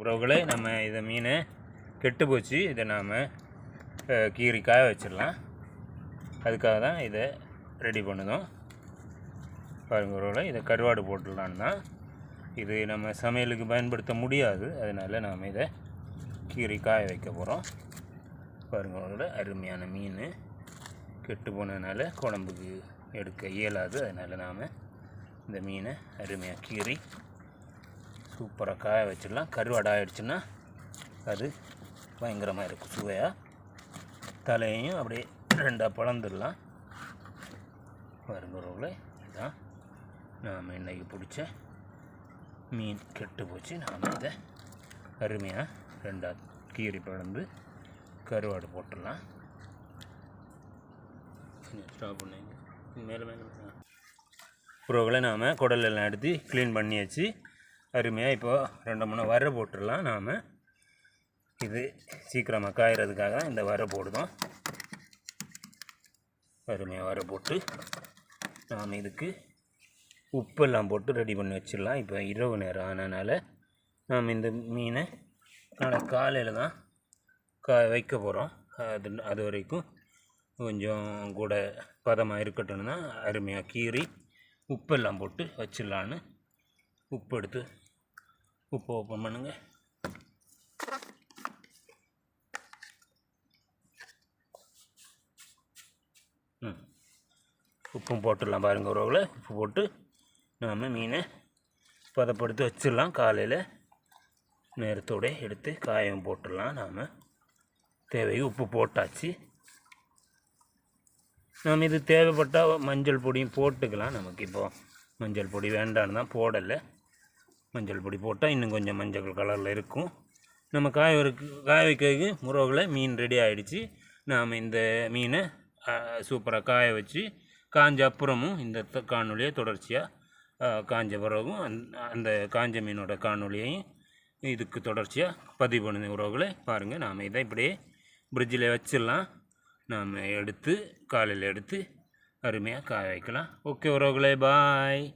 உறவுகளே, நம்ம இதை மீனை கெட்டு போச்சு, இதை நாம் கீறி காய வச்சிடலாம். அதுக்காக தான் இதை ரெடி பண்ணுதோம். பாருங்கள் உறவுகளே, இதை கருவாடு போட்டுடலான்னு தான். இது நம்ம சமையலுக்கு பயன்படுத்த முடியாது, அதனால் நாம் இதை கீறி காய வைக்க போகிறோம். பாருங்கள் உறவுகளே, அருமையான மீன் கெட்டு போனதுனால குழம்புக்கு எடுக்க இயலாது. அதனால் நாம் இந்த மீனை அருமையாக கீறி சூப்பராக காய வச்சிடலாம். கருவாடு ஆகிடுச்சுன்னா அது பயங்கரமாக இருக்கும் சுவையாக. தலையையும் அப்படியே ரெண்டாக பிளந்துடலாம். வருகிறவங்களே, இதுதான் நாம் இன்றைக்கி பிடிச்ச மீன். கெட்டு போச்சு. நாம் இதை அருமையாக ரெண்டாக கீறி பிளந்து கருவாடு போட்டுடலாம். ஸ்டாப் பண்ணுங்க. மேலே மேலே உறவுகளை நாம் குடலெல்லாம் எடுத்து க்ளீன் பண்ணியாச்சு. அருமையாக இப்போ 2-3 வரை போட்டுடலாம். நாம் இது சீக்கிரமாக காயறதுக்காக தான் இந்த வரை போடுதோம். அருமையாக வரை போட்டு நாம் இதுக்கு உப்பெல்லாம் போட்டு ரெடி பண்ணி வச்சிடலாம். இப்போ இரவு நேரம் ஆனதுனால நாம் இந்த மீனை நாளை காலையில் தான் வைக்க போகிறோம். அது வரைக்கும் கொஞ்சம் கூட பதமாக இருக்கட்டும்னா அருமையாக கீறி உப்பெல்லாம் போட்டு வச்சிடலான்னு உப்பு எடுத்து உப்பு ஓப்பன் பண்ணுங்க. உப்பும் போட்டுடலாம். பாருங்கள் உறவுகளை, உப்பு போட்டு நாம் மீனை பதப்படுத்தி வச்சிடலாம். காலையில் நேரத்தோடு எடுத்து காயம் போட்டுடலாம். நாம் தேவைக்கு உப்பு போட்டாச்சு. நாம் இது தேவைப்பட்டால் மஞ்சள் பொடியும் போட்டுக்கலாம். நமக்கு இப்போது மஞ்சள் பொடி வேண்டான்னு தான் போடலை. மஞ்சள் பொடி போட்டால் இன்னும் கொஞ்சம் மஞ்சள் கலரில் இருக்கும். நம்ம காய வைக்கிறதுக்கு உறவுகளை மீன் ரெடி ஆகிடுச்சு. நாம் இந்த மீனை சூப்பராக காய வச்சு காஞ்ச அப்புறமும் இந்த காணொலியை தொடர்ச்சியாக காஞ்ச பிறகும் அந்த காஞ்ச மீனோட காணொலியையும் இதுக்கு தொடர்ச்சியாக பதிவு பண்ணுது. உறவுகளை பாருங்கள், நாம் இதை இப்படியே ஃப்ரிட்ஜில் வச்சிடலாம். நாம் எடுத்து காலையில் எடுத்து அருமையாக காய வைக்கலாம். ஓகே உறவுகளே, பாய்.